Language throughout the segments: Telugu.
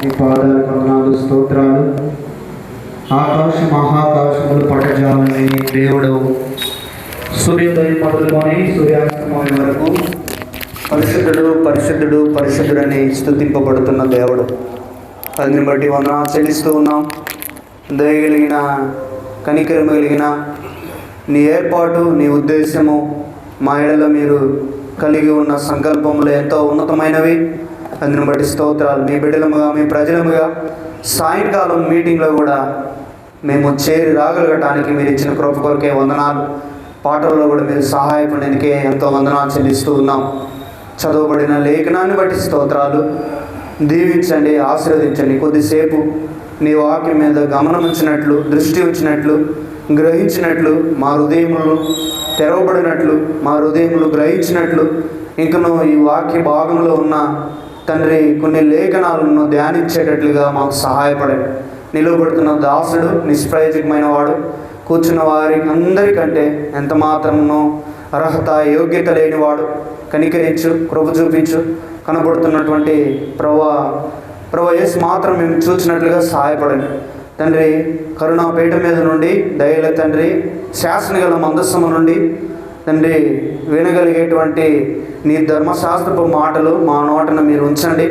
మీ పాదాల వందనాలు, స్తోత్రాలు. ఆకాశ మహాకాశములు పట్టజాలని దేవుడు సూర్యోదయం మొదలుకొని సూర్యాస్తమయం వరకు పరిశుద్ధుడు పరిశుద్ధుడు పరిశుద్ధుడని స్తుతింపబడుతున్న దేవుడు. അതിനെ బట్టి వందనాలు చెల్లిస్తూ ఉన్నాం. దయగలిగిన కనికరం కలిగిన నీ ఏర్పాటు, నీ ఉద్దేశము మా ఎడల మీరు కలిగి ఉన్న సంకల్పములు ఎంతో ఉన్నతమైనవి. అందుని బట్టి స్తోత్రాలు. మీ బిడ్డలముగా, మీ ప్రజలముగా సాయంకాలం మీటింగ్లో కూడా మేము చేరి రాగలగటానికి మీరు ఇచ్చిన కృప కొరకే వందనాలు. పాటల్లో కూడా మీరు సహాయపడేందుకే ఎంతో వందనాలు చెల్లిస్తూ ఉన్నాం. చదవబడిన లేఖనాన్ని బట్టి స్తోత్రాలు. దీవించండి, ఆశీర్వదించండి. కొద్దిసేపు నీ వాక్యం మీద గమనం ఉంచినట్లు, దృష్టి ఉంచినట్లు, గ్రహించినట్లు, మా హృదయములు తెరవబడినట్లు, మా హృదయములు గ్రహించినట్లు, ఇంకనూ ఈ వాక్య భాగంలో ఉన్న తండ్రి కొన్ని లేఖనాలను ధ్యానించేటట్లుగా మాకు సహాయపడండి. నిలువబడుతున్న దాసుడు నిష్ప్రయోజకమైన వాడు, కూర్చున్న వారి అందరికంటే ఎంత మాత్రమునో అర్హత యోగ్యత లేనివాడు. కనికరించు, కృప చూపించు. కనబడుతున్నటువంటి ప్రభు యేసు మాత్రం మేము చూసినట్లుగా సహాయపడండి తండ్రి. కరుణాపీఠ మీద నుండి దయల తండ్రి, శాసనగల మందస్సము నుండి తండ్రి వినగలిగేటువంటి నీ ధర్మశాస్త్రపు మాటలు మా నోటను మీరు ఉంచండి,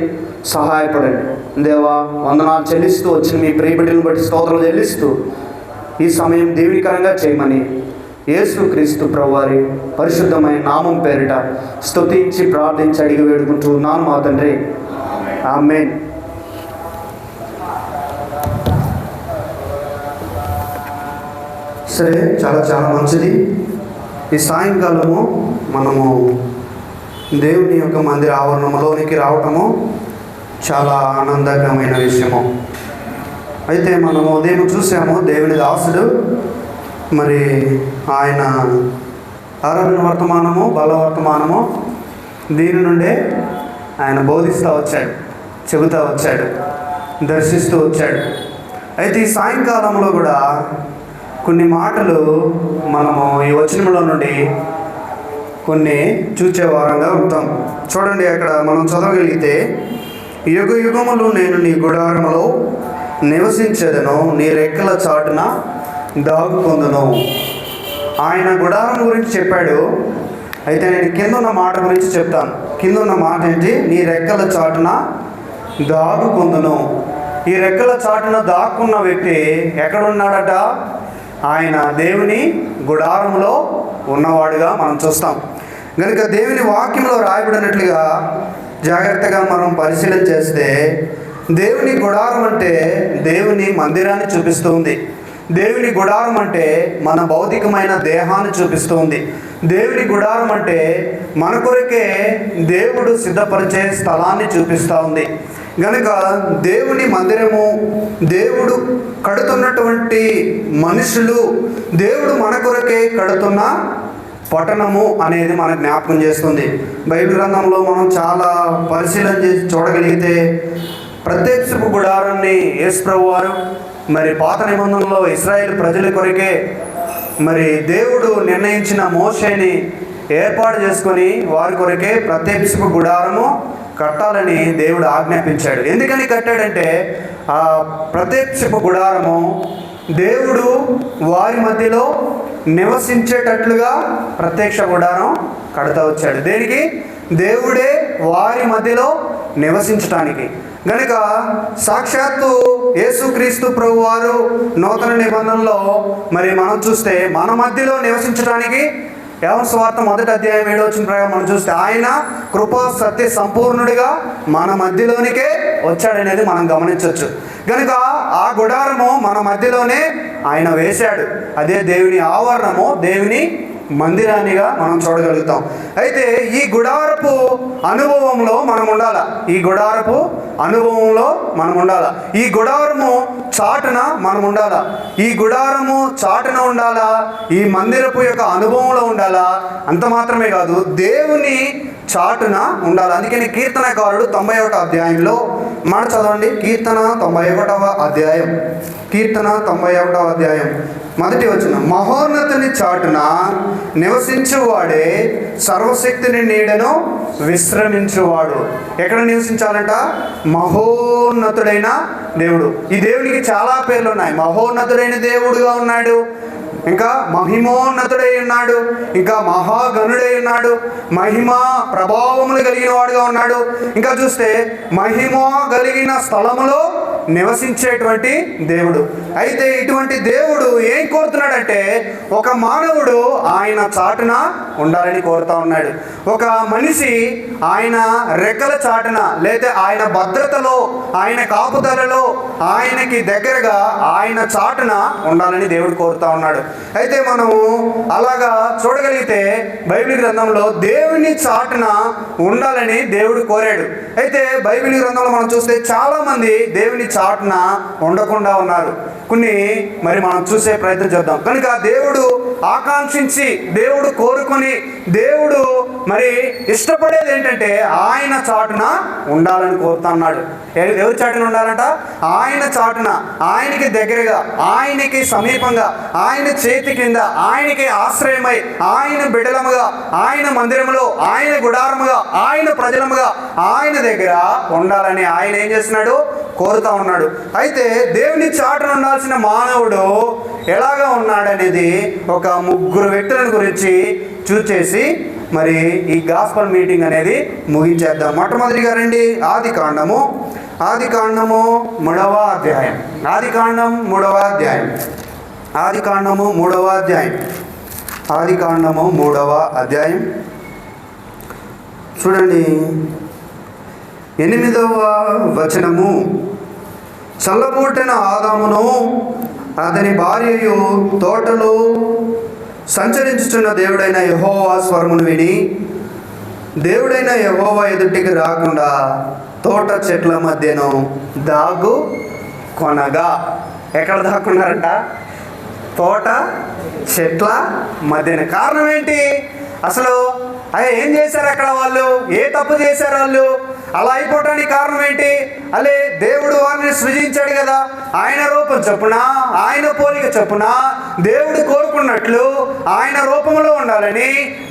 సహాయపడండి దేవా. వందనాలు చెల్లిస్తూ వచ్చిన మీ ప్రియబిడ్డలను బట్టి స్తోత్రాలు చెల్లిస్తూ ఈ సమయం దీవెనకరంగా చేయమని యేసుక్రీస్తు ప్రభువారి పరిశుద్ధమైన నామం పేరిట స్తుతించి ప్రార్థించి అడిగి వేడుకుంటున్నాను మా తండ్రి, ఆమేన్. సరే, చాలా మంచిది. ఈ సాయంకాలము మనము దేవుని యొక్క మందిర ఆవరణంలోనికి రావటము చాలా ఆనందకరమైన విషయము. అయితే మనము ఉదయం చూసాము, దేవుని దాసుడు మరి ఆయన ఆరాధన వర్తమానము, బలవర్తమానము దీని నుండే ఆయన బోధిస్తూ వచ్చాడు, చెబుతూ వచ్చాడు, దర్శిస్తూ వచ్చాడు. అయితే ఈ సాయంకాలంలో కూడా కొన్ని మాటలు మనము ఈ వచనంలో నుండి కొన్ని చూచే వారంగా ఉంటాం. చూడండి, అక్కడ మనం చదవగలిగితే, యుగ యుగములు నేను నీ గుడారములో నివసించేదను, నీ రెక్కల చాటున దాగుకొందును. ఆయన గుడారం గురించి చెప్పాడు. అయితే నేను కింద ఉన్న మాట గురించి చెప్తాను. కింద ఉన్న మాట ఏంటి? నీ రెక్కల చాటున దాగుకొందును. ఈ రెక్కల చాటున దాక్కున్న వ్యక్తి ఎక్కడున్నాడట? ఆయన దేవుని గుడారంలో ఉన్నవాడుగా మనం చూస్తాం. కనుక దేవుని వాక్యంలో రాయబడినట్లుగా జాగ్రత్తగా మనం పరిశీలన చేస్తే, దేవుని గుడారం అంటే దేవుని మందిరాన్ని చూపిస్తుంది. దేవుని గుడారం అంటే మన భౌతికమైన దేహాన్ని చూపిస్తుంది. దేవుని గుడారం అంటే మన కొరకే దేవుడు సిద్ధపరిచే స్థలాన్ని చూపిస్తూ ఉంది. కనుక దేవుని మందిరము, దేవుడు కడుతున్నటువంటి మనుషులు, దేవుడు మన కొరకే కడుతున్న పట్టణము అనేది మనకు జ్ఞాపకం చేస్తుంది. బైబిల్ గ్రంథంలో మనం చాలా పరిశీలన చేసి చూడగలిగితే, ప్రత్యక్షపు గుడారాన్ని యేసు ప్రభువారు మరి పాత నిబంధనలో ఇశ్రాయేలు ప్రజల కొరకే మరి దేవుడు నిర్ణయించిన మోషేని ఏర్పాటు చేసుకొని వారి కొరకే ప్రత్యక్షపు గుడారము కట్టాలని దేవుడు ఆజ్ఞాపించాడు. ఎందుకని కట్టాడంటే, ఆ ప్రత్యక్షపు గుడారము దేవుడు వారి మధ్యలో నివసించేటట్లుగా ప్రత్యక్ష గుడారం కడతా వచ్చాడు. దేనికి? దేవుడే వారి మధ్యలో నివసించటానికి. కనుక సాక్షాత్తు యేసుక్రీస్తు ప్రభువారు నూతన నిబంధనలో మరి మనం చూస్తే మన మధ్యలో నివసించడానికి యోహాను సువార్త 1వ అధ్యాయం 7వ వచనం ప్రకారం మనం చూస్తే ఆయన కృపా సత్య సంపూర్ణుడిగా మన మధ్యలోనికే వచ్చాడనేది మనం గమనించవచ్చు. కనుక ఆ గుడారము మన మధ్యలోనే ఆయన వేశాడు. అదే దేవుని ఆవరణము, దేవుని మందిరాన్నిగా మనం చూడగలుగుతాం. అయితే ఈ గుడారపు అనుభవంలో మనం ఉండాల. ఈ గుడారపు అనుభవంలో మనం ఉండాలా. ఈ గుడారము చాటున మనం ఉండాలా. ఈ గుడారము చాటున ఉండాలా, ఈ మందిరపు యొక్క అనుభవంలో ఉండాలా. అంత మాత్రమే కాదు, దేవుని చాటున ఉండాలి. అందుకని కీర్తనకారుడు 91వ అధ్యాయంలో మాట చదవండి. కీర్తన 91వ అధ్యాయం, కీర్తన 91వ అధ్యాయం మొదటి వచనం. మహోన్నతుని చాటున నివసించువాడే సర్వశక్తిని నీడను విశ్రమించువాడు. ఎక్కడ నివసించాలంట? మహోన్నతుడైన దేవుడు. ఈ దేవునికి చాలా పేర్లు ఉన్నాయి. మహోన్నతుడైన దేవుడుగా ఉన్నాడు, ఇంకా మహిమోన్నతుడై ఉన్నాడు, ఇంకా మహాగణుడై ఉన్నాడు, మహిమ ప్రభావములు కలిగిన వాడుగా ఉన్నాడు. ఇంకా చూస్తే మహిమ కలిగిన స్థలములో నివసించేటువంటి దేవుడు. అయితే ఇటువంటి దేవుడు ఏం కోరుతున్నాడంటే ఒక మానవుడు ఆయన చాటున ఉండాలని కోరుతా ఉన్నాడు. ఒక మనిషి ఆయన రెక్కల చాటున లేదా ఆయన భద్రతలో, ఆయన కాపుదలలో, ఆయనకి దగ్గరగా ఆయన చాటున ఉండాలని దేవుడు కోరుతా ఉన్నాడు. అయితే మనము అలాగా చూడగలిగితే బైబిల్ గ్రంథంలో దేవుని చాటున ఉండాలని దేవుడు కోరాడు. అయితే బైబిల్ గ్రంథంలో మనం చూస్తే చాలామంది దేవుని చాటున ఉండకుండా ఉన్నారు. మరి మనం చూసే ప్రయత్నం చేద్దాం. కనుక దేవుడు ఆకాంక్షించి, దేవుడు కోరుకొని, దేవుడు మరి ఇష్టపడేది ఏంటంటే ఆయన చాటున ఉండాలని కోరుతున్నాడు. ఎవరి చాటున ఉండాలంట? ఆయన చాటున, ఆయనకి దగ్గరగా, ఆయనకి సమీపంగా, ఆయన చేతి కింద, ఆయనకి ఆశ్రయమై, ఆయన బిడలముగా, ఆయన మందిరములో, ఆయన గుడారముగా, ఆయన ప్రజలముగా, ఆయన దగ్గర ఉండాలని ఆయన ఏం చేస్తున్నాడు? కోరుతా ఉన్నాడు. అయితే దేవుని చాటున ఉండాల్సిన మానవుడు ఎలాగా ఉన్నాడనేది ఒక ముగ్గురు వ్యక్తుల గురించి చూసేసి మరి ఈ గాస్పల్ మీటింగ్ అనేది ముగించేద్దాం. మొట్టమొదటిగా రండి, ఆది కాండము 3వ అధ్యాయం. ఆది కాండము 3వ అధ్యాయం. 3వ అధ్యాయం చూడండి, 8వ వచనము. చల్లబూటిన ఆదామును అతని భార్యయు తోటలో సంచరించుచున్న దేవుడైన యెహోవా స్వరమును విని దేవుడైన యెహోవా ఎదుటికి రాకుండా తోట చెట్ల మధ్యను దాగు కొనగా. ఎక్కడ దాక్కున్నారంట? తోట చెట్ల మధ్యన. కారణం ఏంటి? అసలు ఏం చేశారు అక్కడ వాళ్ళు? ఏ తప్పు చేశారు వాళ్ళు? అలా అయిపోవటానికి కారణం ఏంటి? అలే దేవుడు వారిని సృజించాడు కదా, ఆయన రూపం చొప్పున, ఆయన పోలిక చొప్పున దేవుడు కోరుకున్నట్లు ఆయన రూపంలో ఉండాలని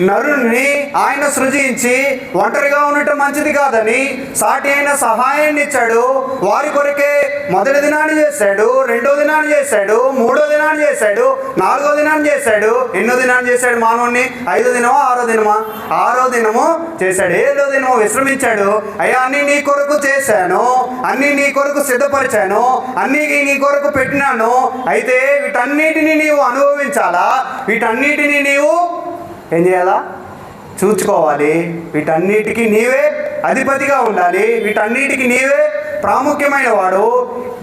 నరుని ఆయన సృజించి ఒంటరిగా ఉండటం మంచిది కాదని సాటి అయిన సహాయాన్ని ఇచ్చాడు. వారి కొరకే మొదటి దినాన్ని చేశాడు, రెండో దినాన్ని చేశాడు, మూడో దినాన్ని చేశాడు, నాలుగో దినాన్ని చేశాడు. ఎన్నో దినాన్ని చేశాడు మానవుణ్ణి? 5వ దినమా 6వ దినమా? 6వ దినము చేశాడు. 7వ దినము విశ్రమించాడు. అయ్యా అన్ని నీ కొరకు చేశాను, అన్ని నీ కొరకు సిద్ధపరిచాను, అన్ని నీ కొరకు పెట్టినాను. అయితే వీటన్నిటిని నీవు అనుభవించాలా, వీటన్నిటిని నీవు ఏం చేయాలా? చూసుకోవాలి. వీటన్నిటికీ నీవే అధిపతిగా ఉండాలి, వీటన్నిటికీ నీవే ప్రాముఖ్యమైన వాడు,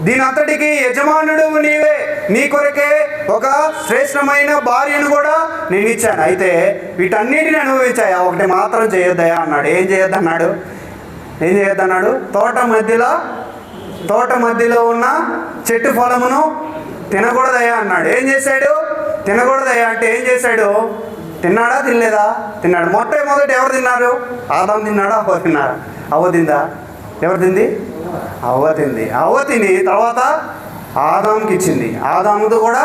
దీని అంతటికి యజమానుడు నీవే. నీ కొరకే ఒక శ్రేష్టమైన భార్యను కూడా నేను ఇచ్చాను. అయితే వీటన్నిటిని అనుభవించాయా, ఒకటి మాత్రం చేయొద్దయా అన్నాడు. ఏం చేయొద్దన్నాడు? తోట మధ్యలో ఉన్న చెట్టు ఫలమును తినకూడదయా అన్నాడు. ఏం చేశాడు? తినకూడదయా అంటే ఏం చేశాడు? తిన్నాడా? తినలేదా? తిన్నాడు. మొట్టమొదటి ఎవరు తిన్నారు? ఆదాము తిన్నాడా? అవ్వ తిన్నారా? అవ్వ తిందా? ఎవరు తింది? అవ్వ తింది. అవ్వ తిని తర్వాత ఆదాముకి ఇచ్చింది. ఆదాముతో కూడా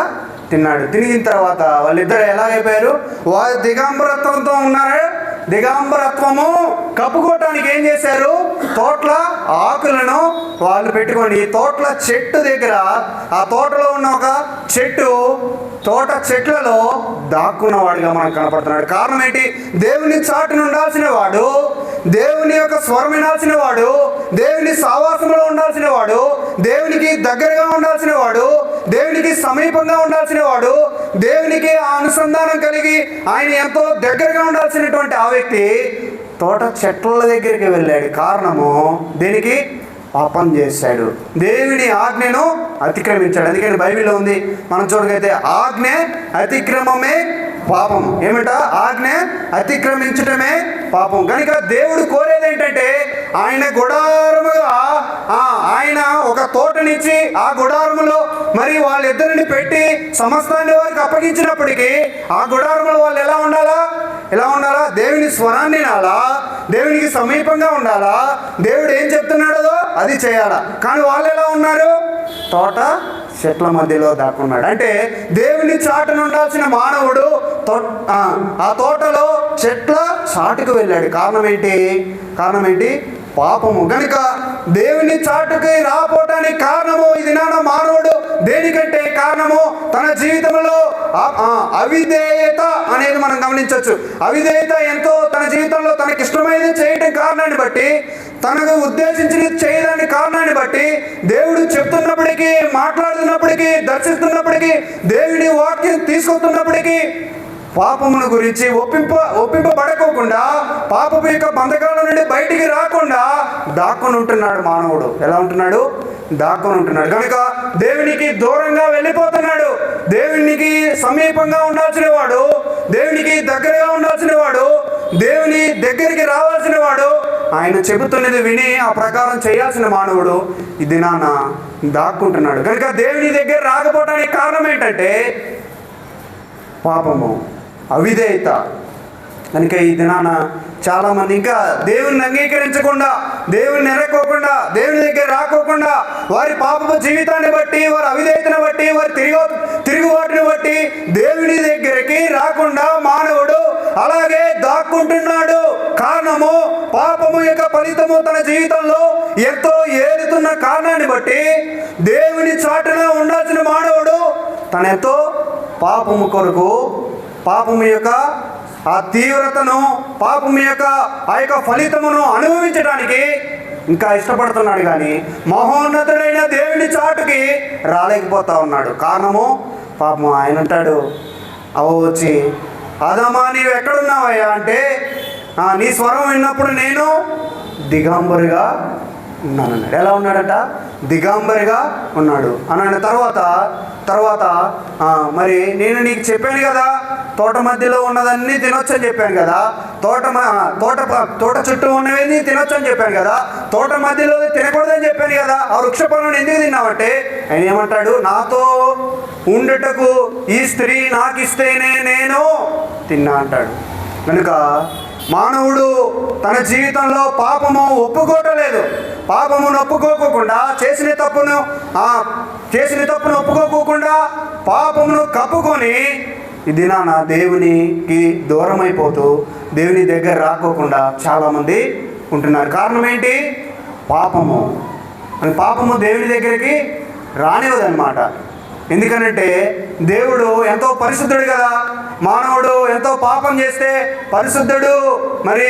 తిన్నాడు. తిరిగిన తర్వాత వాళ్ళిద్దరు ఎలాగైపోయారు? వాళ్ళు దిగంబరత్వంతో ఉన్నారు. దిగంబరత్వము కప్పుకోవటానికి ఏం చేశారు? తోటల ఆకులను వాళ్ళు పెట్టుకొని తోటల చెట్టు దగ్గర, ఆ తోటలో ఉన్న ఒక చెట్టు, తోట చెట్లలో దాక్కున్నవాడుగా మనకు కనపడుతున్నాడు. కారణం ఏంటి? దేవుని చాటును ఉండాల్సిన వాడు, దేవుని యొక్క స్వరం వినాల్సిన వాడు, దేవుని సావాసంలో ఉండాల్సిన వాడు, దేవునికి దగ్గరగా ఉండాల్సిన వాడు, దేవునికి సమీపంగా ఉండాల్సిన వాడు, దేవునికి ఆ అనుసంధానం కలిగి ఆయన ఎంతో దగ్గరగా ఉండాల్సినటువంటి ఆ వ్యక్తి తోట చెట్ల దగ్గరికి వెళ్ళాడు. కారణము దేనికి? పాపం చేశాడు, దేవుని ఆజ్ఞను అతిక్రమించాడు. అందుకని బైబిల్లో ఉంది, మనం చూడగైతే ఆజ్ఞ అతిక్రమమే పాపం. ఏమిట? ఆజ్ఞ అతిక్రమించటమే పాపం. కనుక దేవుడు కోరేది ఏంటంటే ఆయన గుడారముగా ఆయన ఒక తోటనిచ్చి ఆ గుడారములో మరి వాళ్ళిద్దరిని పెట్టి సమస్తాన్ని వారికి అప్పగించినప్పటికీ ఆ గుడారములో వాళ్ళు ఎలా ఉండాలా? దేవుని స్వరాన్ని వినాలా, దేవునికి సమీపంగా ఉండాలా, దేవుడు ఏం చెప్తున్నాడో అది చేయాలా. కానీ వాళ్ళు ఎలా ఉన్నారు? తోట చెట్ల మధ్యలో దాక్కున్నాడు. అంటే దేవుని చాటున ఉండాల్సిన మానవుడు ఆ తోటలో చెట్ల చాటుకు వెళ్ళాడు. కారణం ఏంటి? పాపము. కనుక దేవుని చాటుకి రాపోవటానికి కారణము ఇది మానవుడు దేనికంటే కారణము తన జీవితంలో అవిధేయత అనేది మనం గమనించవచ్చు. అవిధేయత ఎంతో తన జీవితంలో తనకి ఇష్టమైనది చేయటం కారణాన్ని బట్టి, తనకు ఉద్దేశించినది చేయడానికి కారణాన్ని బట్టి, దేవుడు చెప్తున్నప్పటికీ, మాట్లాడుతున్నప్పటికీ, దర్శిస్తున్నప్పటికీ, దేవుని వాక్యం తీసుకొస్తున్నప్పటికీ పాపమును గురించి ఒప్పింపబడకోకుండా, పాపపు యొక్క బంధకాల నుండి బయటికి రాకుండా దాక్కుని ఉంటున్నాడు మానవుడు. ఎలా ఉంటున్నాడు? దాక్కుని ఉంటున్నాడు. కనుక దేవునికి దూరంగా వెళ్ళిపోతున్నాడు. దేవునికి సమీపంగా ఉండాల్సిన వాడు, దేవునికి దగ్గరగా ఉండాల్సిన వాడు, దేవుని దగ్గరికి రావాల్సిన వాడు, ఆయన చెబుతున్నది విని ఆ ప్రకారం చేయాల్సిన మానవుడు ఈ దినాన దాక్కుంటున్నాడు. కనుక దేవుని దగ్గర రాకపోవడానికి కారణం ఏంటంటే పాపము, అవిధేయత. కనుక ఈ దినాన చాలామంది ఇంకా దేవుని అంగీకరించకుండా, దేవుని ఎరకోకుండా, దేవుని దగ్గర రాకోకుండా, వారి పాపపు జీవితాన్ని బట్టి, వారి అవిధేయతను బట్టి, వారి తిరుగుబాటుని బట్టి దేవుని దగ్గరికి రాకుండా మానవుడు అలాగే దాక్కుంటున్నాడు. కారణము పాపము యొక్క ఫలితము తన జీవితంలో ఎంతో ఏరుతున్న కారణాన్ని బట్టి దేవుని చాటున ఉండాల్సిన మానవుడు తనెంతో పాపము కొరకు, పాపము యొక్క ఆ తీవ్రతను, పాపము యొక్క ఆ యొక్క ఫలితమును అనుభవించడానికి ఇంకా ఇష్టపడుతున్నాడు. కానీ మహోన్నతుడైన దేవుని చాటుకి రాలేకపోతా ఉన్నాడు. కారణము పాపము. ఆయన అంటాడు, వచ్చి ఆదామా నీవు ఎక్కడున్నావయ్యా అంటే, నీ స్వరం విన్నప్పుడు నేను దిగంబరిగా ఉన్నానన్నాడు. ఎలా ఉన్నాడట? దిగంబరిగా ఉన్నాడు అన్నాడు. తర్వాత మరి నేను నీకు చెప్పాను కదా, తోట మధ్యలో ఉన్నదన్నీ తినొచ్చని చెప్పాను కదా, తోట చుట్టూ ఉన్నవన్నీ తినొచ్చని చెప్పాను కదా, తోట మధ్యలో తినకూడదని చెప్పాను కదా, ఆ వృక్ష పళ్ళను ఎందుకు తిన్నావంటే ఆయన ఏమంటాడు? నాతో ఉండటకు ఈ స్త్రీ నాకు ఇస్తేనే నేను తిన్నా అంటాడు. కనుక మానవుడు తన జీవితంలో పాపము ఒప్పుకోవటలేదు. పాపమును ఒప్పుకోకుండా, చేసిన తప్పును ఒప్పుకోకుండా పాపమును కప్పుకొని ఈ దినాన దేవునికి దూరం అయిపోతూ, దేవుని దగ్గర రాకోకుండా చాలామంది ఉంటున్నారు. కారణం ఏంటి? పాపము. పాపము దేవుని దగ్గరికి రానివ్వదన్నమాట. ఎందుకనంటే దేవుడు ఎంతో పరిశుద్ధుడు కదా. మానవుడు ఎంతో పాపం చేస్తే పరిశుద్ధుడు మరి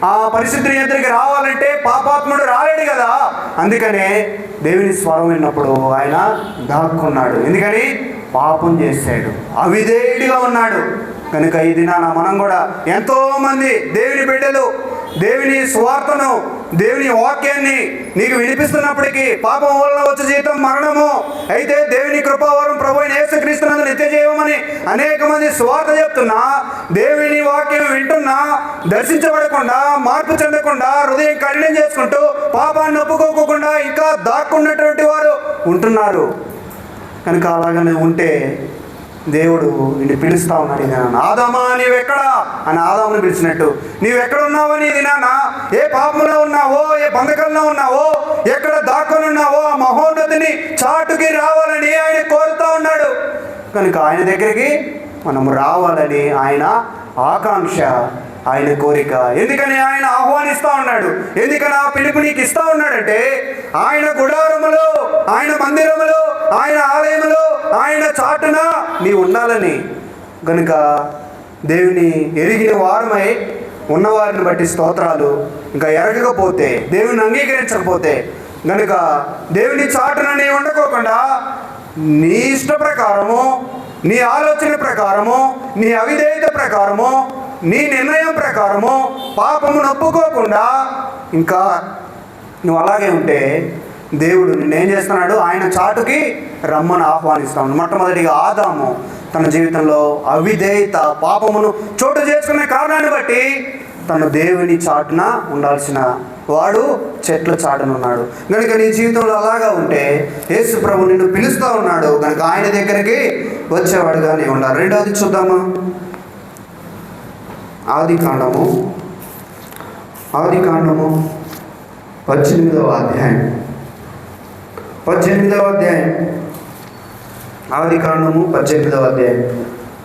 ఆ పరిశుద్ధుని ఎదురికి రావాలంటే పాపాత్ముడు రాలేడు కదా. అందుకనే దేవుని స్వరం విన్నప్పుడు ఆయన దాక్కున్నాడు. ఎందుకని? పాపం చేశాడు, అవిధేయుడిగా ఉన్నాడు. కనుక ఈ దినాన మనం కూడా ఎంతోమంది దేవుని బిడ్డలు దేవుని సువార్తను, దేవుని వాక్యాన్ని నీకు వినిపిస్తున్నప్పటికీ పాపం వల్ల వచ్చే జీతం మరణము, అయితే దేవుని కృపావరం ప్రభు అయిన యేసుక్రీస్తునందు నిత్య జీవమని అనేక మంది సువార్త చెప్తున్నా, దేవుని వాక్యం వింటున్నా, దర్శించబడకుండా, మార్పు చెందకుండా, హృదయం కఠినం చేసుకుంటూ, పాపాన్ని ఒప్పుకోకుండా ఇంకా దాక్కున్నటువంటి వారు ఉంటున్నారు. కనుక అలాగనే ఉంటే దేవుడు నిన్ను పిలుస్తా ఉన్నాడు. ఆదామా నీవెక్కడా అని ఆదాముని పిలిచినట్టు నీవెక్కడున్నావని దినాన, ఏ పాపంలో ఉన్నావో, ఏ బంధకంలో ఉన్నావో, ఎక్కడ దాక్కుని ఉన్నావో ఆ మహోన్నతిని చాటుకి రావాలని ఆయన కోరుతూ ఉన్నాడు. కనుక ఆయన దగ్గరికి మనం రావాలని ఆయన ఆకాంక్ష, ఆయన కోరిక. ఎందుకని ఆయన ఆహ్వానిస్తూ ఉన్నాడు? ఎందుకని ఆ పిలుపు నీకు ఇస్తూ ఉన్నాడంటే ఆయన గుడారములో, ఆయన మందిరములో, ఆయన ఆలయములో, ఆయన చాటున నీ ఉండాలని. కనుక దేవుని ఎరిగిన వారమై ఉన్నవారిని బట్టి స్తోత్రాలు. ఇంకా ఎరగకపోతే, దేవుని అంగీకరించకపోతే, కనుక దేవుని చాటున నీ ఉండకోకుండా నీ ఇష్ట ప్రకారము, నీ ఆలోచన ప్రకారము, నీ అవిధేయత ప్రకారము, నీ నిర్ణయం ప్రకారము పాపము నొప్పుకోకుండా ఇంకా నువ్వు అలాగే ఉంటే దేవుడు నిన్నేం చేస్తున్నాడు? ఆయన చాటుకి రమ్మని ఆహ్వానిస్తాడు. మొట్టమొదటిగా ఆదాము తన జీవితంలో అవిధేయత, పాపమును చోటు చేసుకునే కారణాన్ని బట్టి తను దేవుని చాటున ఉండాల్సిన వాడు చెట్ల చాటున ఉన్నాడు. కనుక నీ జీవితంలో అలాగా ఉంటే యేసు ప్రభు నిన్ను పిలుస్తూ ఉన్నాడు. కనుక ఆయన దగ్గరికి వచ్చేవాడుగానే ఉండాలి. రెండవది చూద్దామా? ఆది కాండము ఆదికాండము 18వ అధ్యాయం. ఆదికాండము 18వ అధ్యాయం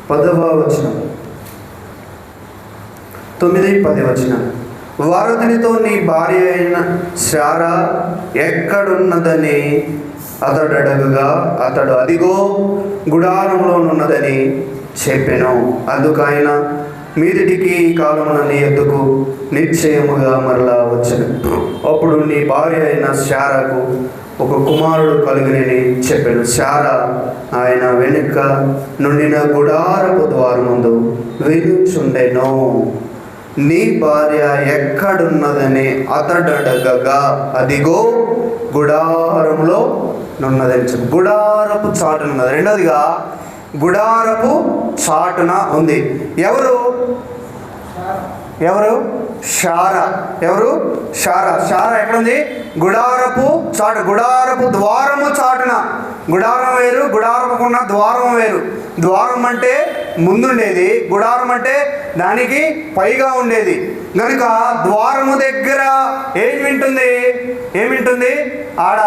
10వ వచనం, 9-10 వచనం. వారు అతనితో, నీ భార్య అయిన శారా ఎక్కడున్నదని అతడు అడగగా, అతడు అదిగో గుడారంలోనున్నదని చెప్పెను. అందుకు ఆయన, మీదిటికి ఈ కాలమున నీ యొద్దకు నిశ్చయముగా మరలా వచ్చెను. అప్పుడు నీ భార్య అయిన శారాకు ఒక కుమారుడు కలుగునని చెప్పాను. శారా ఆయన వెనుక నుండిన గుడారపు ద్వారమందు వినుచుండెను. నీ భార్య ఎక్కడున్నదని అతడు అడగగా, అదిగో గుడారంలో నున్నదని చెప్పి, గుడారపు చాటున ఉన్నది. రెండోదిగా గుడారపు చాటున ఉంది. ఎవరు? శారా. శారా ఎక్కడుంది? గుడారపు చాటు, గుడారపు ద్వారము చాటున. గుడారం వేరు, గుడారముకున్న ద్వారం వేరు. ద్వారం అంటే ముందుండేది, గుడారం అంటే దానికి పైగా ఉండేది. కనుక ద్వారము దగ్గర ఏం వింటుంది? ఆడ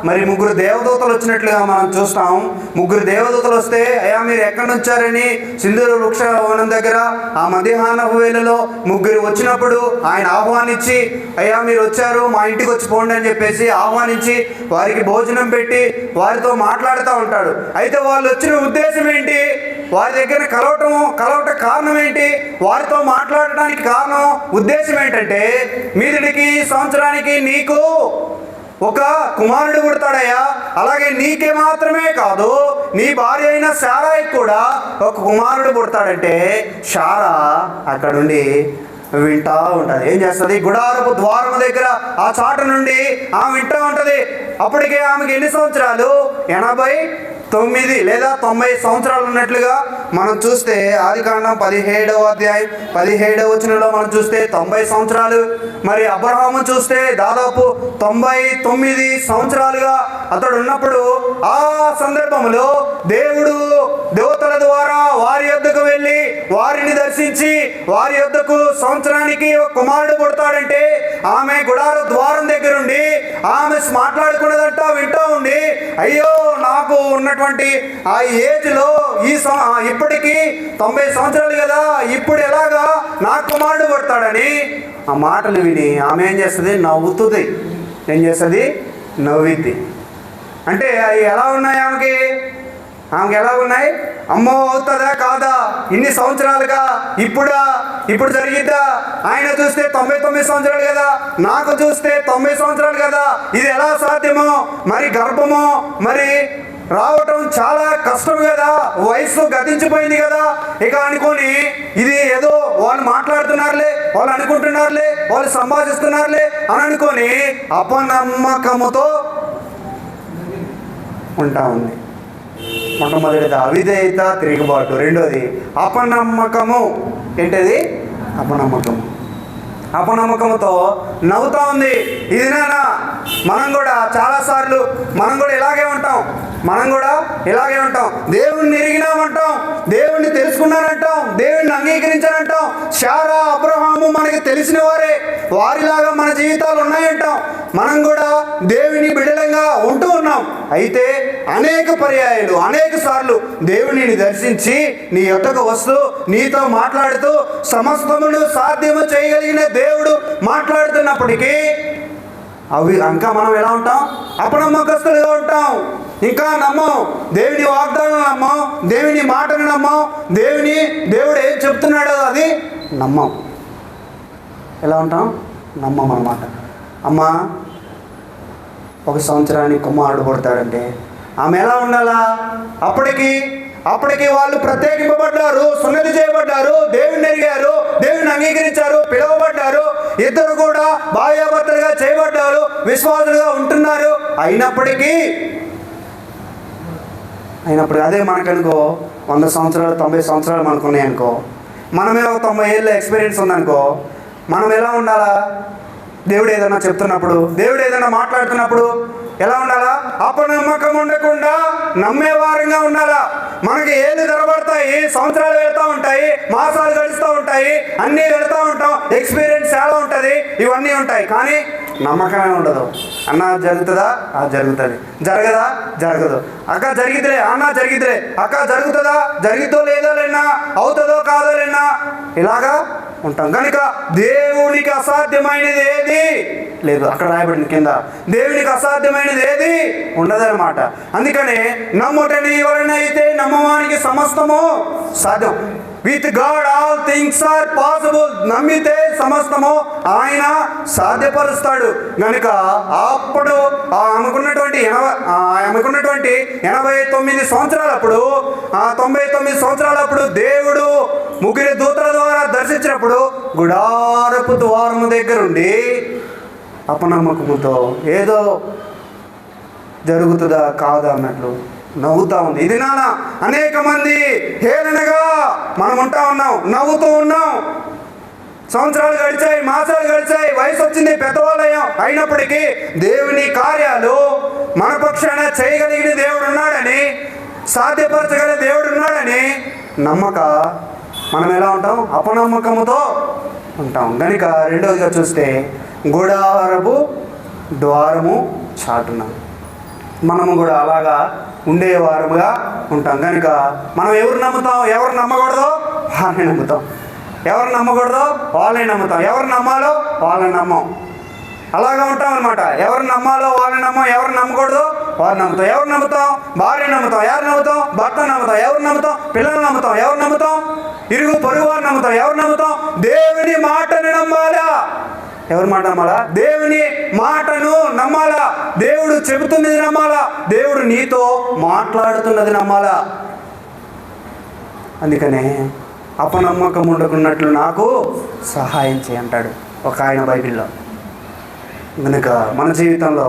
మరి 3 దేవదూతలు వచ్చినట్లుగా మనం చూస్తాం. 3 దేవదూతలు వస్తే, అయ్యా మీరు ఎక్కడి నుంచి వచ్చారని సింధూర వృక్షవనం దగ్గర ఆ మధ్యాహ్నపు వేళలో 3 వచ్చినప్పుడు ఆయన ఆహ్వానించి, అయ్యా మీరు వచ్చారు, మా ఇంటికి వచ్చి పోండి అని చెప్పేసి ఆహ్వానించి వారికి భోజనం పెట్టి వారితో మాట్లాడుతూ ఉంటాడు. అయితే వాళ్ళు వచ్చిన ఉద్దేశం ఏంటి? వారి దగ్గర కలవట కారణం ఏంటి? వారితో మాట్లాడటానికి కారణం, ఉద్దేశం ఏంటంటే, మీదికి సంవత్సరానికి నీకు ఒక కుమారుడు పుడతాడయ్యా, అలాగే నీకే మాత్రమే కాదు నీ భార్య అయిన శారాకి కూడా ఒక కుమారుడు పుడతాడంటే, శారా అక్కడ నుండి వింటా ఉంటుంది. ఏం చేస్తుంది? గుడారపు ద్వారం దగ్గర ఆ చాటు నుండి ఆమె వింటూ ఉంటుంది. అప్పటికే ఆమెకి ఎన్ని సంవత్సరాలు? 89 లేదా 90 సంవత్సరాలు ఉన్నట్లుగా మనం చూస్తే ఆదికాండం 17వ అధ్యాయం 17వ వచనంలో మనం చూస్తే 90 సంవత్సరాలు. మరి అబ్రహాము చూస్తే దాదాపు 99 సంవత్సరాలుగా అతడు ఉన్నప్పుడు, ఆ సందర్భంలో దేవుడు దేవతల ద్వారా వారి యొద్దకు వెళ్ళి వారిని దర్శించి వారి యొద్దకు సంవత్సరానికి ఒక కుమారుడు పుడతాడంటే, ఆమె గుడార ద్వారం దగ్గరుండి ఆమె మాట్లాడుకున్నదంట వింటూ ఉండి, అయ్యో నాకు ఉన్నటువంటి ఆ ఏజ్లో ఇప్పటికీ 90 సంవత్సరాలు కదా, ఇప్పుడు ఎలాగా నా కుమారుడు పడతాడని ఆ మాటలు విని ఆమె ఏం చేస్తుంది? నవ్వుతుంది. ఏం చేస్తుంది? నవ్విద్ది. అంటే అవి ఎలా ఉన్నాయి? ఆమెకి ఎలా ఉన్నాయి? అమ్మో అవుతుందా కాదా? ఇన్ని సంవత్సరాలుగా ఇప్పుడు జరిగిద్దా? ఆయన చూస్తే 99 సంవత్సరాలు కదా, నాకు చూస్తే 90 సంవత్సరాలు కదా, ఇది ఎలా సాధ్యమో? మరి గర్భమో మరి రావటం చాలా కష్టం కదా, వయసు గతించిపోయింది కదా, ఇక అనుకొని ఇది ఏదో వాళ్ళు మాట్లాడుతున్నారులే, వాళ్ళు అనుకుంటున్నారులే, వాళ్ళు సంభాషిస్తున్నారులే అని అనుకొని అపనమ్మకముతో ఉంటా ఉంది. మొట్టమొదటిది అవిధేయత, తిరుగుబాటు. రెండోది అపనమ్మకము. ఏంటది? అపనమ్మకంతో నవ్వుతా ఉంది. ఇది నానా మనం కూడా చాలాసార్లు ఇలాగే ఉంటాం. దేవుణ్ణి ఎరిగినామంటాం, దేవుణ్ణి తెలుసుకున్నానంటాం, దేవుణ్ణి అంగీకరించానంటాం. శారా, అబ్రహాము మనకి తెలిసిన వారే, వారిలాగా మన జీవితాలు ఉన్నాయంటాం. మనం కూడా దేవుని బిడ్డలంగా ఉంటూ ఉన్నాం. అయితే అనేక పర్యాయాలు, అనేక సార్లు దేవునిని దర్శించి నీ యొద్దకు వస్తూ నీతో మాట్లాడుతూ సమస్తమును సాధ్యము చేయగలిగిన దేవుడు మాట్లాడుతున్నప్పటికీ ఇంకా మనం ఎలా ఉంటాం? అపనమ్మకస్తులుగా ఉంటాం. ఇంకా నమ్మం, దేవుని వాగ్దానం నమ్మం, దేవుని మాటను నమ్మం, దేవుడు ఏం చెప్తున్నాడో అది నమ్మం. ఎలా ఉంటాం? నమ్మం అన్నమాట. అమ్మా ఒక సంవత్సరానికి కుమారుడు పుడతాడంటే ఆమె ఎలా ఉండాలా? అప్పటికి వాళ్ళు ప్రత్యేకింపబడ్డారు, సున్నతి చేయబడ్డారు, దేవుని ఎరిగారు, దేవుని అంగీకరించారు, పిలువబడ్డారు, ఇద్దరు కూడా భార్యాభర్తలుగా చేయబడ్డారు, విశ్వాసులుగా ఉంటున్నారు. అయినప్పటికీ అదే మనకనుకో 100 సంవత్సరాలు 90 సంవత్సరాలు మనకు ఉన్నాయనుకో, మనమే ఒక 90 ఏళ్ళ ఎక్స్పీరియన్స్ ఉందనుకో, మనం ఎలా ఉండాలా? దేవుడు ఏదైనా చెప్తున్నప్పుడు, దేవుడు ఏదైనా మాట్లాడుతున్నప్పుడు ఎలా ఉండాలా? అపనమ్మకం ఉండకుండా నమ్మేవారంగా ఉండాలా. మనకి ఏళ్ళు తరబడతాయి, సంవత్సరాలు వెళ్తూ ఉంటాయి, మాసాలు గడుస్తూ ఉంటాయి, అన్నీ వెళ్తూ ఉంటాం, ఎక్స్పీరియన్స్ చాలా ఉంటుంది, ఇవన్నీ ఉంటాయి. కానీ నమ్మకమే ఉండదు. అన్న జరుగుతుందా? జరుగుతుంది. జరగదా? జరగదు. అక్క జరిగిద్దిలే, అన్న జరిగిద్దిలే, అక్క జరుగుతుందా? జరుగుతో లేదో లేనా, అవుతుందో కాదో లేనా, ఇలాగా ఉంటాం. కనుక దేవునికి అసాధ్యమైనది ఏది లేదు. అక్కడ రాయబడింది కింద, దేవునికి అసాధ్యమైనది ఏది ఉండదన్నమాట. అందుకనే నమ్ముటని ఎవరైనా నమ్మవానికి సమస్తము సాధ్యం. With God all things are possible. నమ్మితే సమస్తము ఆయన సాధ్యపరుస్తాడు. కనుక అప్పుడు ఆమెకున్నటువంటి 89 సంవత్సరాలప్పుడు, 99 సంవత్సరాలప్పుడు దేవుడు 3 దూతల ద్వారా దర్శించినప్పుడు గుడారపు ద్వారము దగ్గరుండి అపనమ్మకముతో ఏదో జరుగుతుందా కాదా అన్నట్లు నవ్వుతూ ఉంది. ఇది నాన్న అనేక మంది హేళనగా మనం ఉంటా ఉన్నాం, నవ్వుతూ ఉన్నాం. సంవత్సరాలు గడిచాయి, మాసాలు గడిచాయి, వయసు వచ్చింది, పెద్దవాళ్ళయ్యాం. అయినప్పటికీ దేవుని కార్యాలు మన పక్షాన చేయగలిగిన దేవుడు ఉన్నాడని, సాధ్యపరచగలిగిన దేవుడు ఉన్నాడని నమ్మక మనం ఎలా ఉంటాం? అపనమ్మకముతో ఉంటాం. కనుక రెండవదిగా చూస్తే గుడారపు ద్వారము చాటున మనము కూడా అలాగా ఉండేవారుగా ఉంటాం. కనుక మనం ఎవరు నమ్ముతాం? ఎవరు నమ్మకూడదో వాళ్ళని నమ్ముతాం. ఎవరు నమ్మకూడదో వాళ్ళని నమ్ముతాం. ఎవరు నమ్మాలో వాళ్ళని నమ్మం. అలాగా ఉంటాం అనమాట. ఎవరు నమ్మాలో వాళ్ళని నమ్మం, ఎవరు నమ్మకూడదో వారు నమ్ముతాం. ఎవరు నమ్ముతాం? భార్య నమ్ముతాం. ఎవరు నమ్ముతాం? భర్త నమ్ముతాం. ఎవరు నమ్ముతాం? పిల్లలు నమ్ముతాం. ఎవరు నమ్ముతాం? ఇరుగు పొరుగు వారు నమ్ముతాం. ఎవరు నమ్ముతాం? దేవుని మాటను నమ్మాలా. ఎవరి మాట నమ్మాలా? దేవుని మాటను నమ్మాలా. దేవుడు చెబుతున్నది నమ్మాలా. దేవుడు నీతో మాట్లాడుతున్నది నమ్మాలా. అందుకనే అపనమ్మకం ఉండకున్నట్లు నాకు సహాయం చేయంటాడు ఒక ఆయన బైబిల్లో. కనుక మన జీవితంలో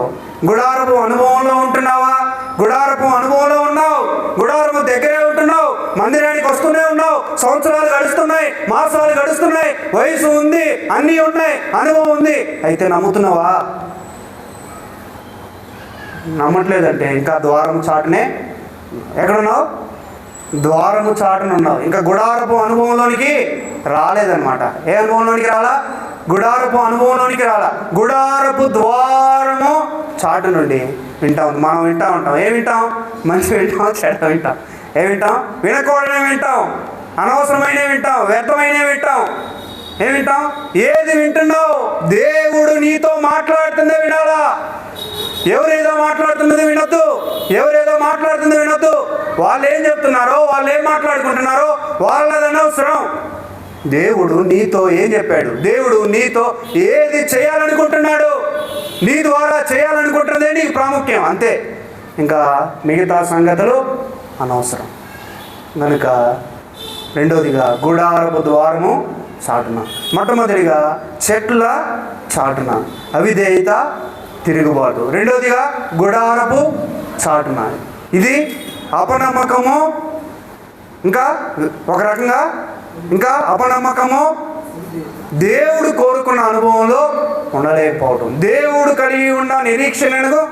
గుడారపు అనుభవంలో ఉంటున్నావా? గుడారపు అనుభవంలో ఉన్నావు, గుడారపు దగ్గరే ఉంటున్నావు, మందిరానికి వస్తూనే ఉన్నావు, సంవత్సరాలు గడుస్తున్నాయి, మాసాలు గడుస్తున్నాయి, వయసు ఉంది, అన్నీ ఉన్నాయి, అనుభవం ఉంది. అయితే నమ్ముతున్నావా? నమ్మట్లేదంటే ఇంకా ద్వారము చాటునే ఎక్కడున్నావు? ద్వారము చాటున ఉన్నావు. ఇంకా గుడారపు అనుభవంలోనికి రాలేదన్నమాట. ఏ అనుభవంలోనికి రాలా? గుడారపు అనుభవంలోనికి రాలా. గుడారపు ద్వారము చాటు నుండి వింటా ఉంది. మనం వింటా ఉంటాం. ఏం వింటాం? మంచి వింటాం, చెడ్డ వింటాం. ఏం వింటాం? వినకూడనే వింటాం, అనవసరమైన వింటాం, వ్యర్థమైన వింటాం. ఏం వింటాం? ఏది వింటున్నావు? దేవుడు నీతో మాట్లాడుతుందే వినాలా. ఎవరేదో మాట్లాడుతున్నది వినొద్దు. ఎవరేదో మాట్లాడుతుంది వినొద్దు. వాళ్ళు ఏం చెప్తున్నారో, వాళ్ళు ఏం మాట్లాడుకుంటున్నారో వాళ్ళది అనవసరం. దేవుడు నీతో ఏం చెప్పాడు? దేవుడు నీతో ఏది చేయాలనుకుంటున్నాడు? నీ ద్వారా చేయాలనుకుంటున్నదే నీకు ప్రాముఖ్యం, అంతే. ఇంకా మిగతా సంగతులు అనవసరం. కనుక రెండోదిగా గుడారపు ద్వారము చాటున, మొట్టమొదటిగా చెట్ల చాటున అవిధేయత, తిరుగుబాటు. రెండోదిగా గుడారపు చాటున, ఇది అపనమ్మకము. ఇంకా ఒక రకంగా ఇంకా అపనమ్మకము, దేవుడు కోరుకున్న అనుభవంలో ఉండలేకపోవటం, దేవుడు కలిగి ఉన్న నిరీక్షణకు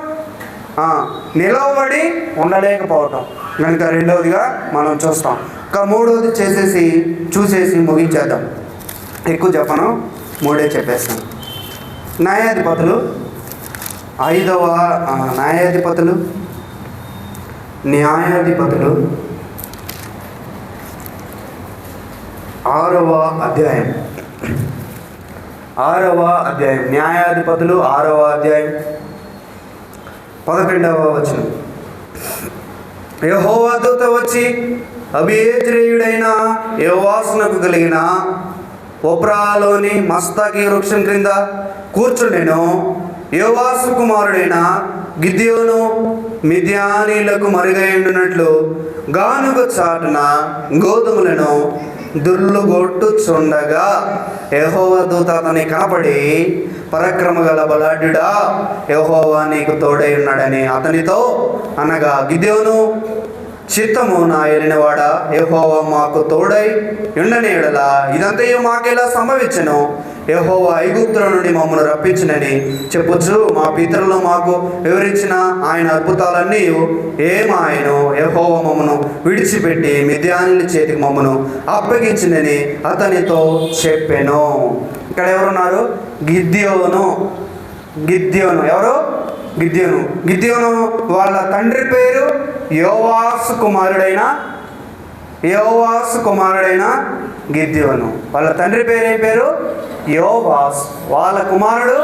నిలవబడి ఉండలేకపోవటం. కనుక రెండవదిగా మనం చూస్తాం. ఇంకా మూడవది చూసేసి ముగించేద్దాం. ఎక్కువ చెప్పను, మూడే చెప్పేస్తాను. న్యాయాధిపతులు 5వ న్యాయాధిపతులు 6వ అధ్యాయం న్యాయాధిపతులు 6వ అధ్యాయం 11వ వచనం. యెహోవా దూత వచ్చి అబీయెజ్రీయుడైన యోవాసునకు కలిగిన ఒప్రాలోని మస్తాకి వృక్షం క్రింద కూర్చుండెను. యోవాసు కుమారుడైన గిద్యోను మిద్యానీలకు మరుగైండునట్లు గానుగ చాటున గోధుమలను దుర్లుగొట్టుచుండగా యెహోవా దూత అతని కనపడి, పరాక్రమ గల బలాఢ్యుడా, యెహోవా నీకు తోడై ఉన్నాడని అతనితో అనగా, గిద్యోను చిత్తము నా ఏలినవాడా, యెహోవా మాకు తోడై ఉండని ఎడల ఇదంతయు మాకెలా సంభవించెను? యెహోవా ఐగుప్తుల నుండి మమ్మల్ని రప్పించినని చెప్పుచు మా పితరులు మాకు వివరించిన ఆయన అద్భుతాలన్నీ ఏమాయను. యెహోవా మమ్మను విడిచిపెట్టి మిద్యానీయుల చేతికి మమ్మను అప్పగించినని అతనితో చెప్పెను. ఇక్కడ ఎవరున్నారు? గిద్యోను. ఎవరు? గిద్యోను వాళ్ళ తండ్రి పేరు యోవాసు కుమారుడైన గిద్యోను. వాళ్ళ తండ్రి పేరు ఏం పేరు? యోవాస్. వాళ్ళ కుమారుడు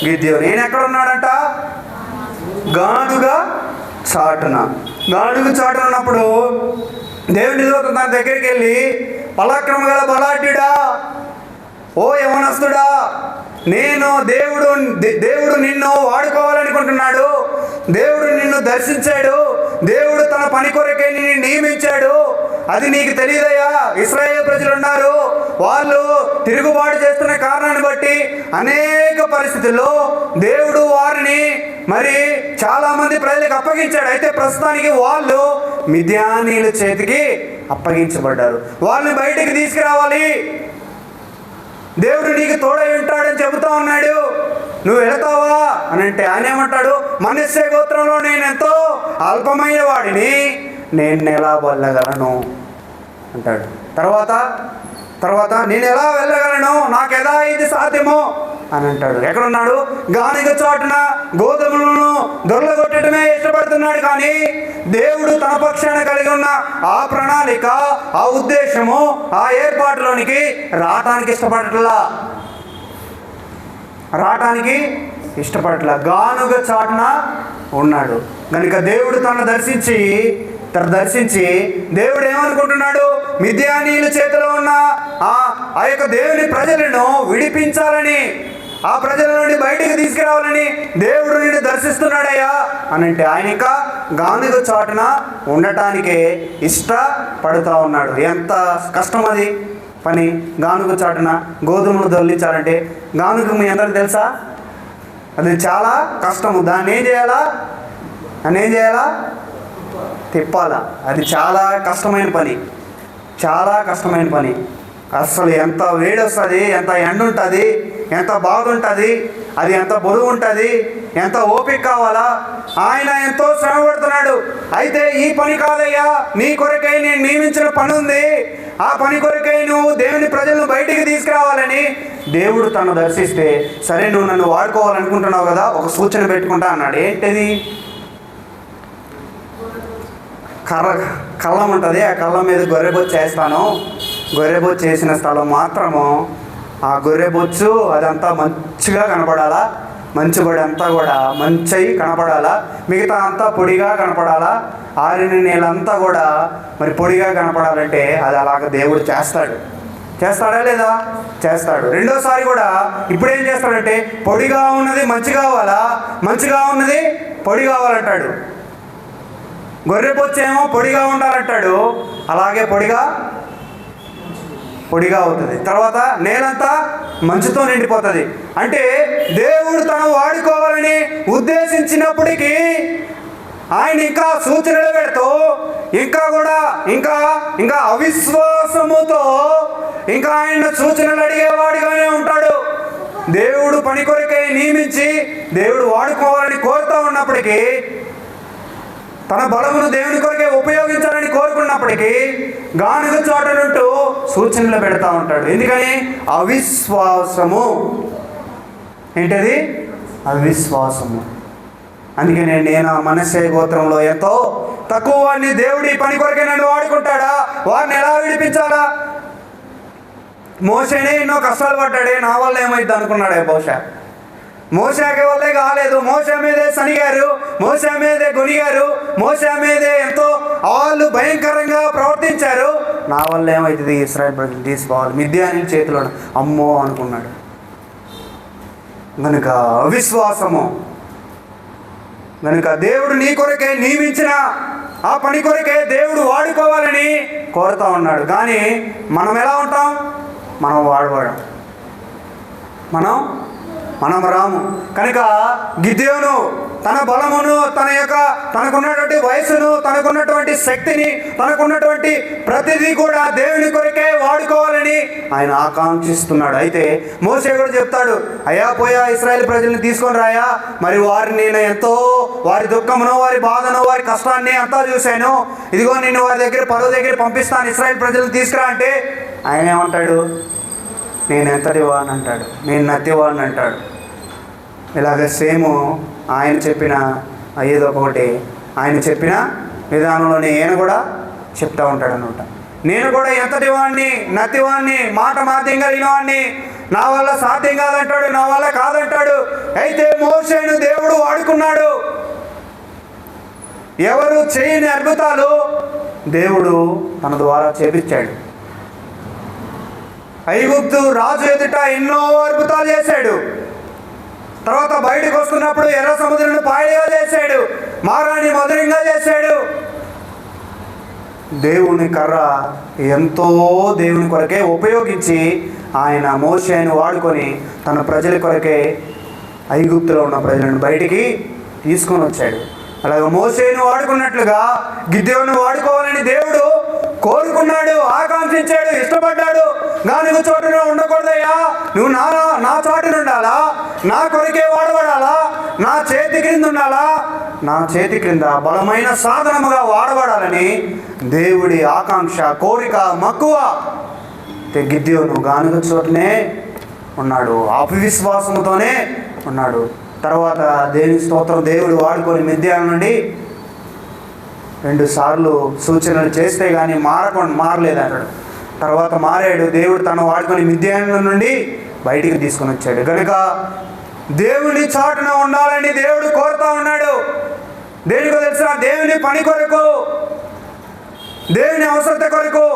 గిద్యోను. నేను ఎక్కడ ఉన్నాడంట? గానుగ చాటున ఉన్నప్పుడు దేవుని దూత తన దగ్గరికి వెళ్ళి, పరాక్రమ గల బలాఢ్యుడా, ఓ యవనస్తుడా, నేను దేవుడు నిన్ను వాడుకోవాలనుకుంటున్నాడు. దేవుడు నిన్ను దర్శించాడు. దేవుడు తన పని కొరకే నిన్ను నియమించాడు. అది నీకు తెలియదయ్యా. ఇశ్రాయేలు ప్రజలు ఉన్నారు, వాళ్ళు తిరుగుబాటు చేస్తున్న కారణాన్ని బట్టి అనేక పరిస్థితుల్లో దేవుడు వారిని మరి చాలా మంది ప్రజలకు అప్పగించాడు. అయితే ప్రస్తుతానికి వాళ్ళు మిద్యానీయుల చేతికి అప్పగించబడ్డారు. వాళ్ళని బయటికి తీసుకురావాలి. దేవుడు నీకు తోడై ఉంటాడని చెబుతా ఉన్నాడు. నువ్వు వెళతావా అని అంటే ఆయన ఏమంటాడు? మనష్య గోత్రంలో నేను ఎంతో అల్పమైన వాడిని, నేను ఎలా వెళ్ళగలను అంటాడు. తర్వాత నేను ఎలా వెళ్ళగలను, నాకు ఎలా ఇది సాధ్యమో అని అంటాడు. ఎక్కడున్నాడు? గానుగ చాటున గోధుమలను దొరలగొట్టడమే ఇష్టపడుతున్నాడు. కానీ దేవుడు తన పక్షాన కలిగి ఉన్న ఆ ప్రణాళిక, ఆ ఉద్దేశము, ఆ ఏర్పాటులోనికి రావటానికి ఇష్టపడట్లా. గానుగ చాటున ఉన్నాడు కనుక దేవుడు తనను దర్శించి దేవుడు ఏమనుకుంటున్నాడు? మిద్యానీయుల చేతిలో ఉన్న ఆ యొక్క దేవుని ప్రజలను విడిపించాలని, ఆ ప్రజల నుండి బయటికి తీసుకురావాలని దేవుడు నిన్ను దర్శిస్తున్నాడయ్యా అని అంటే ఆయన ఇంకా గానుగ చాటున ఉండటానికే ఇష్టపడుతూ ఉన్నాడు. ఎంత కష్టం అది పని! గానుగ చాటున గోధుమలు దొల్లించాలంటే గానుగ మీ అందరికీ తెలుసా? అది చాలా కష్టము. దాన్ని ఏం చేయాలా? తిప్పాలా. అది చాలా కష్టమైన పని. అసలు ఎంత వేడి వస్తుంది, ఎంత ఎండ ఉంటుంది, ఎంత బాధ ఉంటుంది, అది ఎంత బరువు ఉంటుంది, ఎంత ఓపిక కావాలా. ఆయన ఎంతో శ్రమ పడుతున్నాడు. అయితే ఈ పని కాదయ్యా, నీ కొరకై నేను నియమించిన పని ఉంది. ఆ పని కొరకై నువ్వు దేవుని ప్రజలను బయటికి తీసుకురావాలని దేవుడు తను దర్శిస్తే, సరే నువ్వు నన్ను వాడుకోవాలనుకుంటున్నావు కదా, ఒక సూచన పెట్టుకుంటా అన్నాడు. ఏంటిది? కళ్ళం ఉంటుంది. ఆ కళ్ళం మీద గొర్రెబొచ్చు వేస్తాను. గొర్రెబొచ్చు వేసిన స్థలం మాత్రము ఆ గొర్రెబొచ్చు అదంతా మంచిగా కనపడాలా. మంచుబడి అంతా కూడా మంచి కనపడాలా. మిగతా అంతా పొడిగా కనపడాలా. ఆరిన నీళ్ళంతా కూడా మరి పొడిగా కనపడాలంటే అది అలాగ దేవుడు చేస్తాడా లేదా? చేస్తాడు. రెండోసారి కూడా ఇప్పుడు ఏం చేస్తాడంటే, పొడిగా ఉన్నది మంచి కావాలా, మంచిగా ఉన్నది పొడి కావాలంటాడు. గొర్రెబొచ్చేమో పొడిగా ఉండాలంటాడు. అలాగే పొడిగా అవుతుంది. తర్వాత నేలంతా మంచుతో నిండిపోతుంది. అంటే దేవుడు తను వాడుకోవాలని ఉద్దేశించినప్పటికీ ఆయన ఇంకా సూచనలు పెడుతూ ఇంకా అవిశ్వాసముతో ఇంకా ఆయన సూచనలు అడిగేవాడిగానే ఉంటాడు. దేవుడు పని కొరకే నియమించి దేవుడు వాడుకోవాలని కోరుతూ ఉన్నప్పటికీ, తన బలమును దేవుని కొరకే ఉపయోగించాలని కోరుకున్నప్పటికీ గానుగ చోటనుంటూ సూచనలు పెడతా ఉంటాడు. ఎందుకని? అవిశ్వాసము. ఏంటది? అవిశ్వాసము. అందుకనే నేను మనష్య గోత్రంలో ఎంతో తక్కువ వాడిని, దేవుడి పని కొరకే నన్ను వాడుకుంటాడా, వారిని ఎలా విడిపించాలా? మోషేనే ఎన్నో కష్టాలు పడ్డాడే, నా వల్ల ఏమైంది అనుకున్నాడే బహుశా. మోషేకి వల్లే కాలేదు. మోషే మీదే సనిగారు, మోషే మీదే గొనిగారు, మోషే మీదే ఎంతో వాళ్ళు భయంకరంగా ప్రవర్తించారు. నా వల్ల ఏమవుతుంది, ఇశ్రాయేలు ప్రజలు తీసుకోవాలి, మిద్యానీయుల చేతిలో అమ్మో అనుకున్నాడు. కనుక అవిశ్వాసము. కనుక దేవుడు నీ కొరకే నియమించిన ఆ పని కొరకే దేవుడు వాడుకోవాలని కోరుతూ ఉన్నాడు. కానీ మనం ఎలా ఉంటాం? మనం మనం రాము. కనుక గిద్యోను తన బలమును, తనకున్నటువంటి వయసును, తనకున్నటువంటి శక్తిని, తనకున్నటువంటి ప్రతిదీ కూడా దేవుని కొరకే వాడుకోవాలని ఆయన ఆకాంక్షిస్తున్నాడు. అయితే మోషే కూడా చెప్తాడు, అయ్యా పోయా ఇశ్రాయేల్ ప్రజల్ని తీసుకొని రాయా, మరి వారిని నేను ఎంతో వారి దుఃఖమును, వారి బాధను, వారి కష్టాన్ని అంతా చూశాను, ఇదిగో నేను వారి దగ్గర పరువు దగ్గర పంపిస్తాను, ఇశ్రాయేల్ ప్రజలను తీసుకురా అంటే ఆయన ఏమంటాడు, నేను ఎంతటివాడిని అంటాడు, నేను నత్తివాడిని అంటాడు. ఇలాగ సేమ్ ఆయన చెప్పిన ఏదో ఒకటి ఆయన చెప్పిన విధానంలోనే ఈయన కూడా చెప్తూ ఉంటాడు అనమాట. నేను కూడా ఎంతటివాడిని, నత్తివాడిని, మాట మాధ్యం కలిగిన వాడిని, నా వల్ల సాధ్యం కాదంటాడు, నా వల్ల కాదంటాడు. అయితే మోషేను దేవుడు వాడుకున్నాడు. ఎవరు చేయని అద్భుతాలు దేవుడు తన ద్వారా చేపించాడు. ఐగుప్తు రాజు ఎదుట ఎన్నో అద్భుతాలు చేశాడు. తర్వాత బయటకు వస్తున్నప్పుడు ఎర్ర సముద్రాన్ని పాయగా చేశాడు, మారాన్ని మధురంగా చేశాడు. దేవుని కర్ర ఎంతో దేవుని కొరకే ఉపయోగించి ఆయన మోషేను వాడుకొని తన ప్రజల కొరకే ఐగుప్తులో ఉన్న ప్రజలను బయటికి తీసుకొని వచ్చాడు. అలాగే మోషేను వాడుకున్నట్లుగా గిద్యోను వాడుకోవాలని దేవుడు కోరుకున్నాడు, ఆకాంక్షించాడు, ఇష్టపడ్డాడు. నువ్వు చోటున ఉండకూడదయ్యా, నువ్వు నా చాటున ఉండాలా, నా కొరకే వాడబడాలా, నా చేతి క్రింద ఉండాలా, నా చేతి క్రింద బలమైన సాధనముగా వాడబడాలని దేవుడి ఆకాంక్ష, కోరిక, మక్కువ. గిద్యోను గానుగ చోటనే ఉన్నాడు, అవిశ్వాసంతోనే ఉన్నాడు. తర్వాత దేవుని స్తోత్రం, దేవుడు వాడుకొని మిద్యాల నుండి 2 సార్లు సూచనలు చేస్తే కానీ మారలేదు అన్నాడు. తర్వాత మారాడు. దేవుడు తను వాడుకొని మిద్యాల నుండి బయటికి తీసుకొని వచ్చాడు. కనుక దేవుని చాటున ఉండాలని దేవుడు కోరుతూ ఉన్నాడు. దేనికో తెలుసా? దేవుని పని కొరకు, దేవుని అవసరత కొరకు,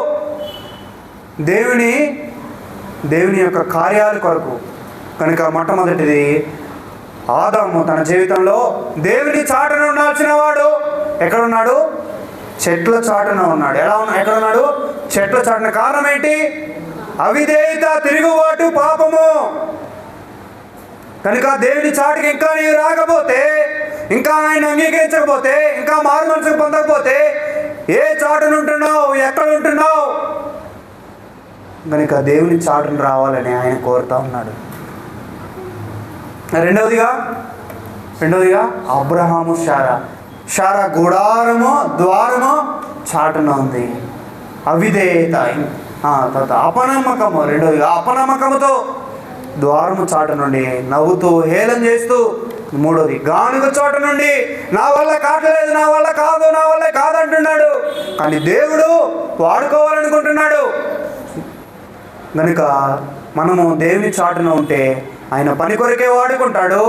దేవుని యొక్క కార్యాల కొరకు. కనుక మొట్టమొదటిది ఆదాము తన జీవితంలో దేవుని చాటున ఉండాల్సిన వాడు ఎక్కడున్నాడు? చెట్ల చాటున ఉన్నాడు. ఎక్కడున్నాడు? చెట్ల చాటున. కారణం ఏంటి? అవిధేయత, తిరుగుబాటు, పాపము. కనుక దేవుని చాటుకి ఇంకా నీవు రాకపోతే, ఇంకా ఆయన అంగీకరించకపోతే, ఇంకా మారు మనసుకు పొందకపోతే ఏ చాటున ఉంటున్నావు, ఎక్కడ ఉంటున్నావు? కనుక దేవుని చాటును రావాలని ఆయన కోరుతూ ఉన్నాడు. రెండవదిగా అబ్రహాము శారా గుడారము, ద్వారము చాటున ఉంది. అవిధేయత, అపనమ్మకము. రెండవదిగా అపనమ్మకముతో ద్వారము చాటు నుండి నవ్వుతూ హేళన చేస్తూ. మూడోది గానుగ చోట నుండి నా వల్ల కావట్లేదు, నా వల్ల కాదంటున్నాడు. కానీ దేవుడు వాడుకోవాలనుకుంటున్నాడు. కనుక మనము దేవుని చాటున ఉంటే ఆయన పని కొరకే వాడుకుంటాడు.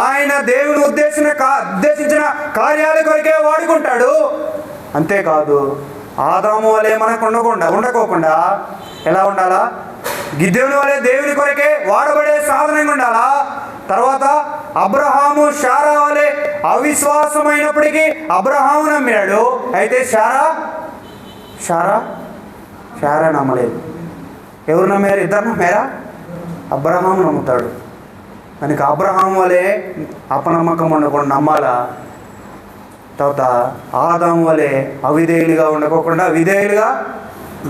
ఆయన దేవుని ఉద్దేశించిన కార్యాల కొరకే వాడుకుంటాడు. అంతేకాదు ఆదాము వలె మనకు ఉండకోకుండా ఎలా ఉండాలా? గిద్యోను వలె దేవుని కొరకే వాడబడే సాధనంగా ఉండాలా? తర్వాత అబ్రహాము శారా వలె అవిశ్వాసమైనప్పటికీ అబ్రహాము నమ్మాడు. అయితే శారా నమ్మలేదు. ఎవరు నమ్మారు? ఇద్దరు నమ్మారా? అబ్రహాము నమ్ముతాడు. కనుక అబ్రహాము వలె అపనమ్మకం ఉండకుండా నమ్మాలా? తర్వాత ఆదాము వలె అవిధేయులుగా ఉండకోకుండా విధేయులుగా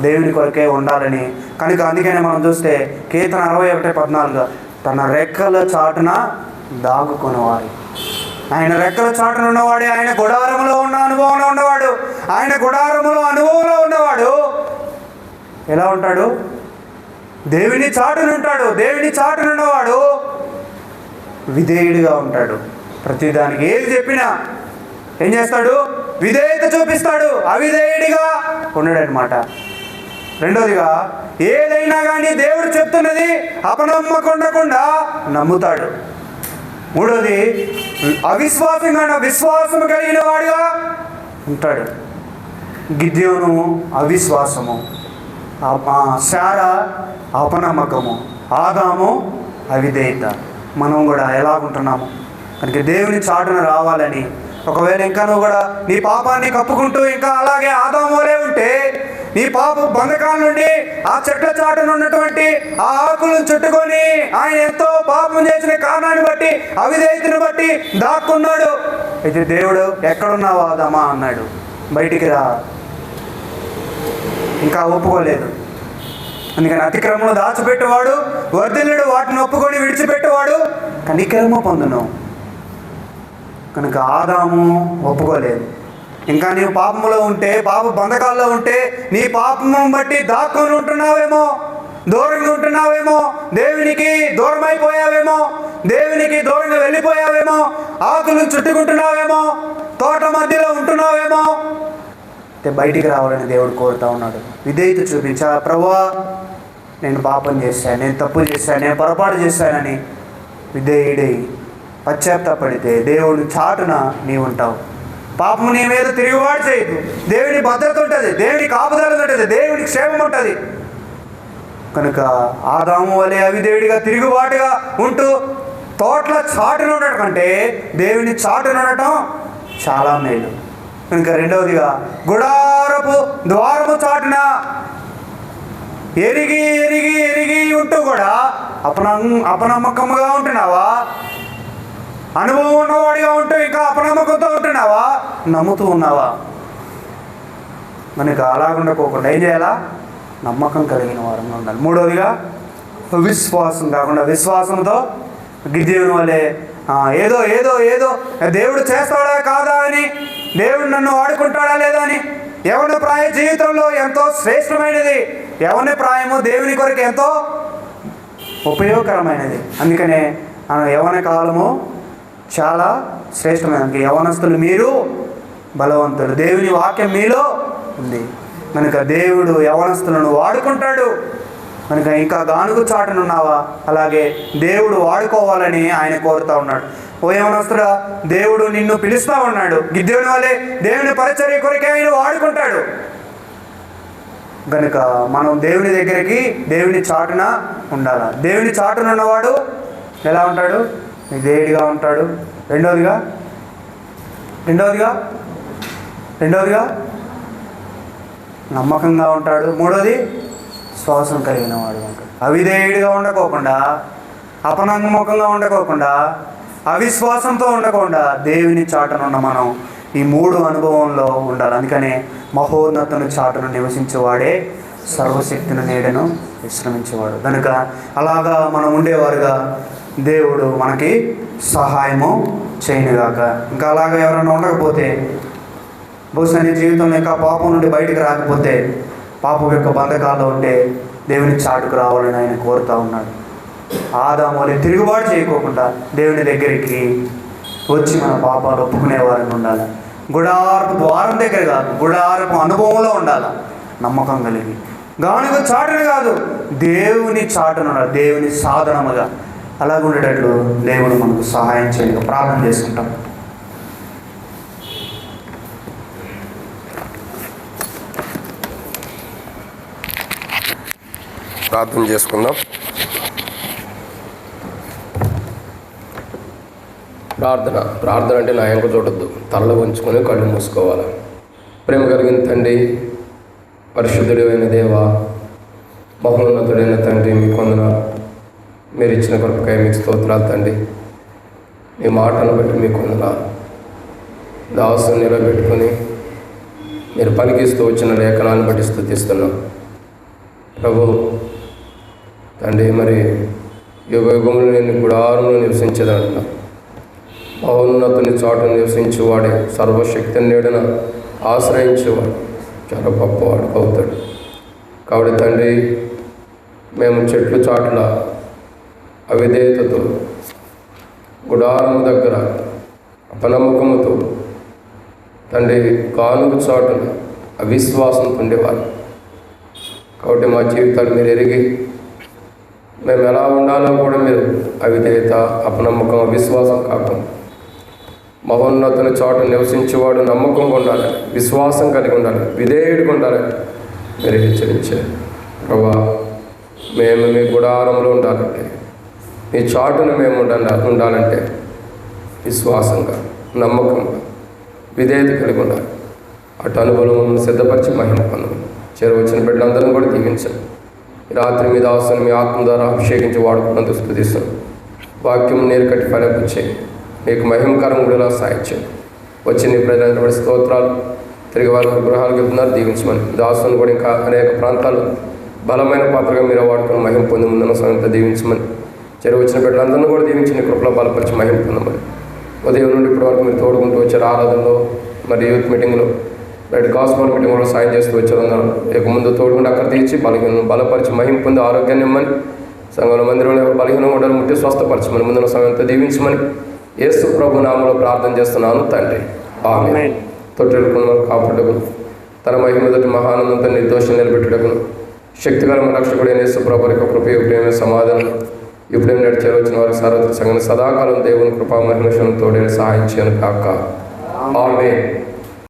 దేవుని కొరకే ఉండాలని. కనుక అందుకనే మనం చూస్తే కీర్తన 61:14 తన రెక్కల చాటున దాగుకొనేవాడు. ఆయన రెక్కల చాటున ఉన్నవాడే ఆయన గుడారములో ఉన్న అనుభవంలో ఉన్నవాడు. ఆయన గుడారములో అనుభవంలో ఉన్నవాడు ఎలా ఉంటాడు? దేవుని చాటున ఉంటాడు. దేవుని చాటున ఉన్నవాడు విధేయుడిగా ఉంటాడు. ప్రతిదానికి ఏది చెప్పినా ఏం చేస్తాడు? విధేయత చూపిస్తాడు. అవిధేయుడిగా ఉండడనమాట. రెండోదిగా ఏదైనా కానీ దేవుడు చెప్తున్నది అపనమ్మకుండా నమ్ముతాడు. మూడోది విశ్వాసము కలిగిన వాడుగా ఉంటాడు. గిద్యోను అవిశ్వాసము, శారా అపనమ్మకము, ఆదాము అవిధేయత. మనం కూడా ఎలాగుంటున్నాము? కనుక దేవుని చాటున రావాలని, ఒకవేళ ఇంకా నువ్వు కూడా నీ పాపాన్ని కప్పుకుంటూ ఇంకా అలాగే ఆదాము వలె ఉంటే నీ పాప బంధకాల నుండి ఆ చెట్ల చాటున ఉన్నటువంటి ఆ ఆకులను చుట్టుకొని ఆయన ఎంతో పాపం చేసిన కారణాన్ని బట్టి అవిధేయతను బట్టి దాక్కున్నాడు. అయితే దేవుడు ఎక్కడున్నావా ఆదామా అన్నాడు, బయటికి రా. ఇంకా ఒప్పుకోలేదు. అందుకని అతిక్రమం దాచిపెట్టేవాడు వర్ధిల్లుడు, వాటిని ఒప్పుకొని విడిచిపెట్టేవాడు కనికరము పొందును. కనుక ఆదాము ఒప్పుకోలేదు. ఇంకా నీవు పాపములో ఉంటే, పాప బంధకాల్లో ఉంటే, నీ పాపము బట్టి దాక్కొని ఉంటున్నావేమో, దూరంగా ఉంటున్నావేమో, దేవునికి దూరం అయిపోయావేమో, దేవునికి దూరంగా వెళ్ళిపోయావేమో, ఆకులను చుట్టుకుంటున్నావేమో, తోట మధ్యలో ఉంటున్నావేమో. బయటికి రావాలని దేవుడు కోరుతా ఉన్నాడు. విధేయత చూపించా, ప్రభువా నేను పాపం చేశాను, నేను తప్పు చేశాను, నేను పొరపాటు చేశానని విధేయుడై పశ్చాత్తాపడితే దేవుడు చాటున నీవు ఉంటావు. పాపము నీ మీద తిరుగుబాటు చేయదు. దేవుని భద్రత ఉంటుంది, దేవుని కాపుదల ఉంటుంది, దేవునికి క్షేమం ఉంటుంది. కనుక ఆదాము వలె అవిధేయుడిగా తిరుగుబాటుగా ఉంటూ తోటల చాటున ఉండటం కంటే దేవుని చాటున ఉండటం చాలా మేలు. కనుక రెండవదిగా గుడారపు ద్వారము చాటున ఎరిగి ఎరిగి ఎరిగి ఉంటూ కూడా అపనమ్మకంగా ఉంటున్నావా? అనుభవం ఉన్నవాడిగా ఉంటూ ఇంకా అపనమ్మకంతో ఉంటున్నావా? నమ్ముతూ ఉన్నావా? మనకి అలాగుండకోకుండా ఏం చేయాలా? నమ్మకం కలిగిన వారంగా ఉండాలి. మూడవదిగా విశ్వాసం కాకుండా విశ్వాసంతో గిద్యోను వలె ఏదో ఏదో ఏదో దేవుడు చేస్తాడా కాదా అని, దేవుడు నన్ను వాడుకుంటాడా లేదా అని. యవ్వన ప్రాయ జీవితంలో ఎంతో శ్రేష్టమైనది. యవ్వన ప్రాయము దేవుని కొరకు ఎంతో ఉపయోగకరమైనది. అందుకనే యవ్వన కాలము చాలా శ్రేష్టమైనది. యవ్వనస్తులు మీరు బలవంతులు, దేవుని వాక్యం మీలో ఉంది. కనుక దేవుడు యవ్వనస్తులను వాడుకుంటాడు. కనుక ఇంకా గానుగు చాటునున్నావా? అలాగే దేవుడు వాడుకోవాలని ఆయన కోరుతూ ఉన్నాడు. ఓ యవ్వనస్తుడా, దేవుడు నిన్ను పిలుస్తూ ఉన్నాడు. గిద్యోను వలె దేవుని పరిచర్య కొరకే ఆయన వాడుకుంటాడు. కనుక మనం దేవుని దగ్గరికి, దేవుని చాటున ఉండాలి. దేవుని చాటున ఉన్నవాడు ఎలా ఉంటాడు? విధేయుడిగా ఉంటాడు. రెండవదిగా నమ్మకంగా ఉంటాడు. మూడోది శ్వాసం కలిగిన వాడు ఉంటాడు. అవిధేయుడిగా ఉండకోకుండా, అపనమ్మకంగా ఉండకోకుండా, అవిశ్వాసంతో ఉండకుండా దేవుని చాటునున్న మనం ఈ మూడు అనుభవంలో ఉండాలి. అందుకనే మహోన్నతుని చాటును నివసించేవాడే సర్వశక్తిని నీడను విశ్రమించేవాడు. కనుక అలాగా మనం ఉండేవారుగా దేవుడు మనకి సహాయము చేయనుగాక. ఇంకా అలాగా ఎవరైనా ఉండకపోతే, బహుశా నీ జీవితంలో ఇంకా పాపం నుండి బయటకు రాకపోతే, పాపం యొక్క బంధకాల్లో ఉంటే దేవుని చాటుకు రావాలని ఆయన కోరుతూ ఉన్నాడు. ఆదాము వలె తిరుగుబాటు చేయకోకుండా దేవుని దగ్గరికి వచ్చి మన పాపాలు ఒప్పుకునేవారని ఉండాలి. గుడారపు ద్వారం దగ్గర కాదు, గుడారపు అనుభవంలో ఉండాలి. నమ్మకం కలిగి గానుగ చాటును కాదు, దేవుని చాటును ఉండాలి, దేవుని సాధనముగా. అలాగుండేటట్లు దేవుడు మనకు సహాయం చేయగా ప్రార్థన చేసుకుంటాం. ప్రార్థన చేసుకుందాం. ప్రార్థన అంటే నా ఎంక చూడొద్దు, తలలో ఉంచుకొని కళ్ళు మూసుకోవాలి. ప్రేమ కలిగిన తండ్రి, పరిశుద్ధుడైన దేవ, మహోన్నతుడైన తండ్రి, మీకు వందనాలు. మీరు ఇచ్చిన కృపకై మీకు స్తోత్రాలు తండ్రి. మీ మాటను బట్టి మీకు వందనాలు. దాసుని నిలబెట్టుకొని మీరు పలికిస్తూ వచ్చిన లేఖనాన్ని బట్టి స్తుతిస్తున్నాం ప్రభు. తండ్రి, మరి యుగ యుగములు నేను గుడారంలో నివసించేదంటున్నా. మహోన్నతుని చాటును నివసించేవాడే, సర్వశక్తి నీడన ఆశ్రయించేవాడు చాలా గొప్పవాడు అవుతాడు. కాబట్టి తండ్రి, మేము చెట్లు చాటుల అవిధేయతతో, గుడారము దగ్గర అపనమ్మకముతో, తండ్రి గానుగ చాటున అవిశ్వాసంతో ఉండేవారు. కాబట్టి మా జీవితాలు మీరు ఎరిగి మేము ఎలా ఉండాలో కూడా మీరు అవిధేయత, అపనమ్మకం, అవిశ్వాసం కాకుండా మహోన్నతుని చాటు నివసించేవాడు నమ్మకంగా ఉండాలి, విశ్వాసం కలిగి ఉండాలి, విధేయుడిగా ఉండాలని మీరు హెచ్చరించారు ప్రభా. మేము మీ గుడారంలో ఉండాలంటే, మీ చాటును మేము ఉండాలంటే విశ్వాసంగా, నమ్మకంగా, విధేయత కలిగి ఉండాలి. అటు అనుభవం సిద్ధపరిచి మహిమ పొందము. చేరవచ్చిన బిడ్డలందరినీ కూడా దీవించండి. ఈ రాత్రి మీ దాసుని మీ ఆత్మ ద్వారా అభిషేకించి వాడుకున్నందుకు స్తుతిస్తాను. వాక్యం నీరు కట్టి ఫలింపచేయి, మీకు మహిమకరం ఉండేలా సాయించండి. వచ్చి నీ ప్రజలందరూ స్తోత్రాలు. తిరిగి వారి గృహాలకు వెళ్తున్నారు, దీవించమని. దాసుని కూడా ఇంకా అనేక ప్రాంతాలు బలమైన పాత్రగా మీరు వాడుకుని మహిమ పొంది ముందున్న సమయంతో దీవించమని. చేరవచ్చిన బిడ్డలందరినీ కూడా దీవించి నీ కృపలో బలపరిచి మహిమ పొందమని. ఉదయం నుండి ఇప్పటి వరకు మీరు తోడుకుంటూ వచ్చారు. ఆరాధనలో మరి యూత్ మీటింగ్లో రెడ్ గాస్పల్ మీటింగ్ కూడా సాయం చేస్తూ వచ్చారు. ఇక ముందు తోడుకుంటే అక్కడ తీర్చి బలపరిచి మహిమ పొంది ఆరోగ్యాన్ని ఇమ్మని. సంఘంలో మందిరంలో బలహీనం ఉండాలని ముట్టి స్వస్థపరచమని ముందున్న సమయంతో దీవించమని యేసు ప్రభు నామములో ప్రార్థన చేస్తున్నాను తండ్రి. ఆమేన్. తొట్టెలుకున్న కాపాడుటకు తన మహిమ మొదటి మహానందంతో నిర్దోషం నిలబెట్టుటకు శక్తికరమైన రక్షకుడైన యేసు ప్రభు యొక్క కృప ప్రేమ సమాధానం ఇప్పుడే నడిచేరు వచ్చిన వారికి సార్వత్రిక సంఘం సదాకాలం దేవుని కృపా మహిమ తోడైన సహాయం చేయను కాక. ఆమేన్.